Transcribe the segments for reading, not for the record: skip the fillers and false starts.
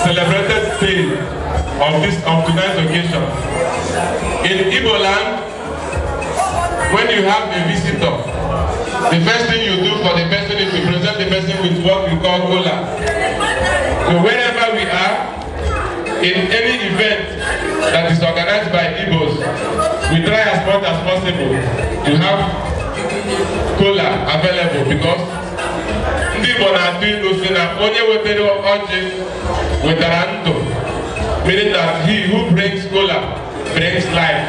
celebrated day of tonight's occasion. In Igbo land, when you have a visitor, the first thing you do for the person is to present the person with what we call kola. So wherever we are, in any event that is organized by Igbos, we try as much as possible to have kola available because ndị Igbo na-atụ ilu si na onye wetere ọjị wetara ndụ, meaning that he who brings kola brings life.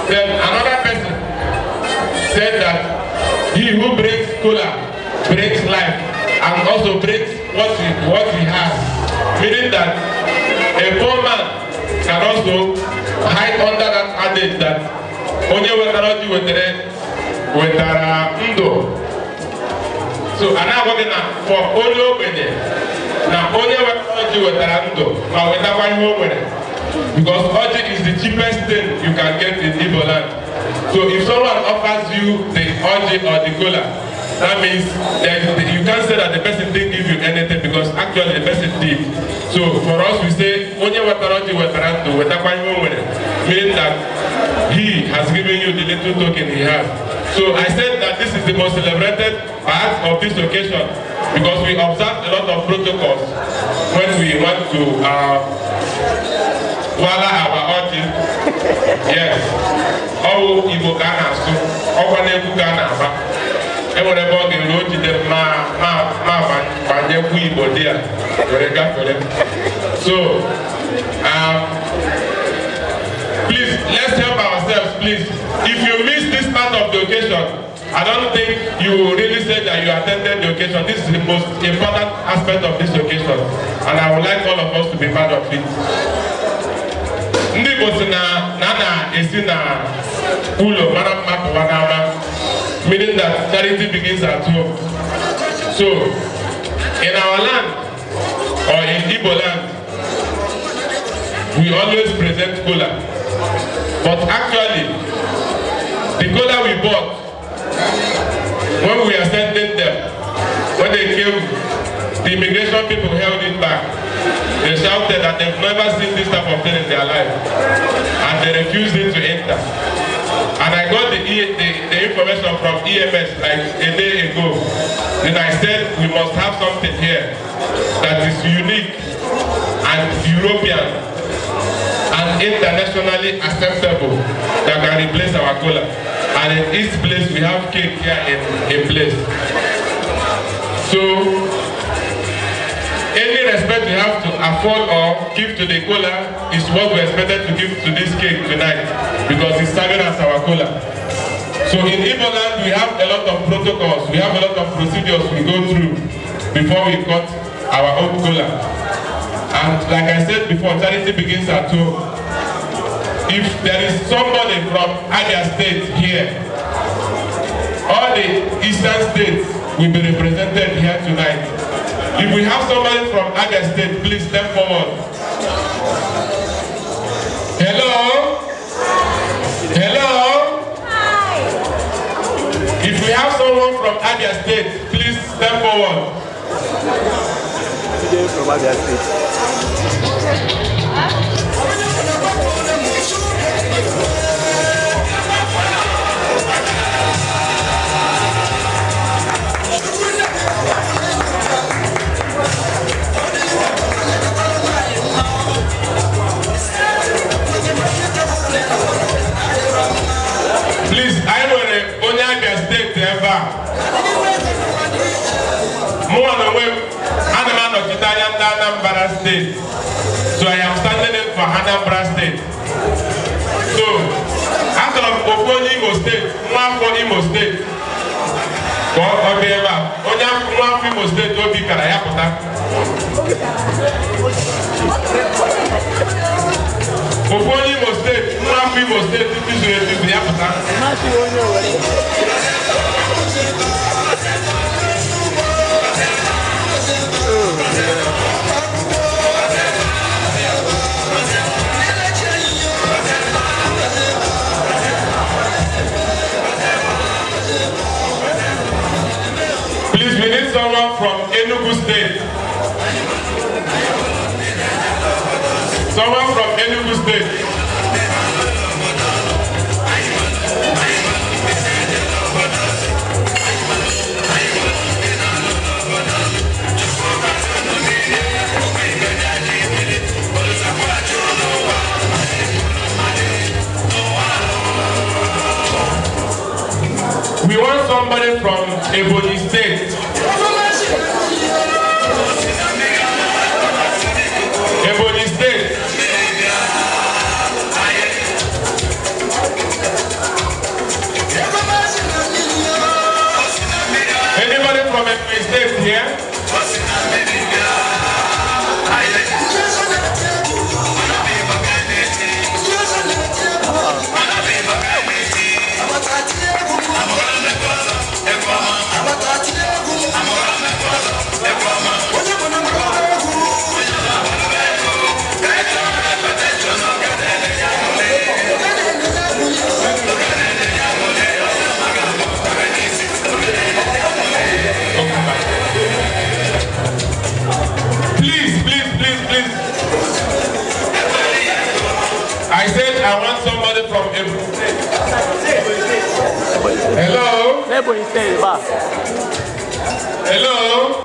Then another person said that he who brings kola brings life and also brings what he has, meaning that a poor man can also hide under that adage that onye wetara ọjị wetara ndụ. So anagwagị na for onye ogbenye na onye wetara ọjị wetara ndụ ma wetakwa ihe o nwere, because ọjị is the cheapest thing you can get in Igbo land. So if someone offers you the ọjị or the kola, that means that you can't say that the person didn't give you anything because actually the person did. So for us we say onye wetara ọjị wetara ndụ wetakwa ihe o nwere, meaning that he has given you the little token he has. So I said that this is the most celebrated part of this occasion because we observe a lot of protocols when we want to wala our audience. Yes. All Igbo ka na-asụ, ọkwa na-ekwu ka na-aba. Enwere ebe ọ ga-eru o jide ma banyekwu Igbo dị ya were gafere. So, please, let's help ourselves, please. If you miss this part of the occasion, I don't think you will really say that you attended the occasion. This is the most important aspect of this occasion, and I would like all of us to be part of it. Ndị Igbo si na esi na ụlọ mara mma pụwa n'ama, meaning that charity begins at home. So, in our land or in Igbo land, we always present kola, but actually, the kola we bought, when we are sending them, when they came, the immigration people held it back. They shouted that they've never seen this type of thing in their life, and they refused it to enter. And I got the information from EMS like a day ago. Then I said we must have something here that is unique and European and internationally acceptable that can replace our kola. And in each place we have cake here in place. So any respect we have to afford or give to the kola is what we expected to give to this cake tonight because it's serving as our kola. So in Igbo land we have a lot of protocols, we have a lot of procedures we go through before we cut our own kola. And like I said before, charity begins at home. If there is somebody from Abia State here, all the eastern states will be represented here tonight. If we have somebody from Abia State, please step forward. Hello? Hello? Hi. If we have someone from Abia State, please step forward. From Abia State. Please, I know the Abia State ever. More on the way, Anamano Italian Anambra State. So I am standing in for Anambra State. So, after Okoni Imo State, one for Imo State. God, Obieva, one for Imo State, Obi Karayapota. Okoni Imo State, one for Imo State, this is the Yapota. Please, we need someone from Enugu State. Someone from Enugu State. We want somebody from Ebonyi State. Ebonyi State. Anybody from Ebonyi State here? I said I want somebody from Ebonyi State. Hello? Ebonyi State, ba. Hello?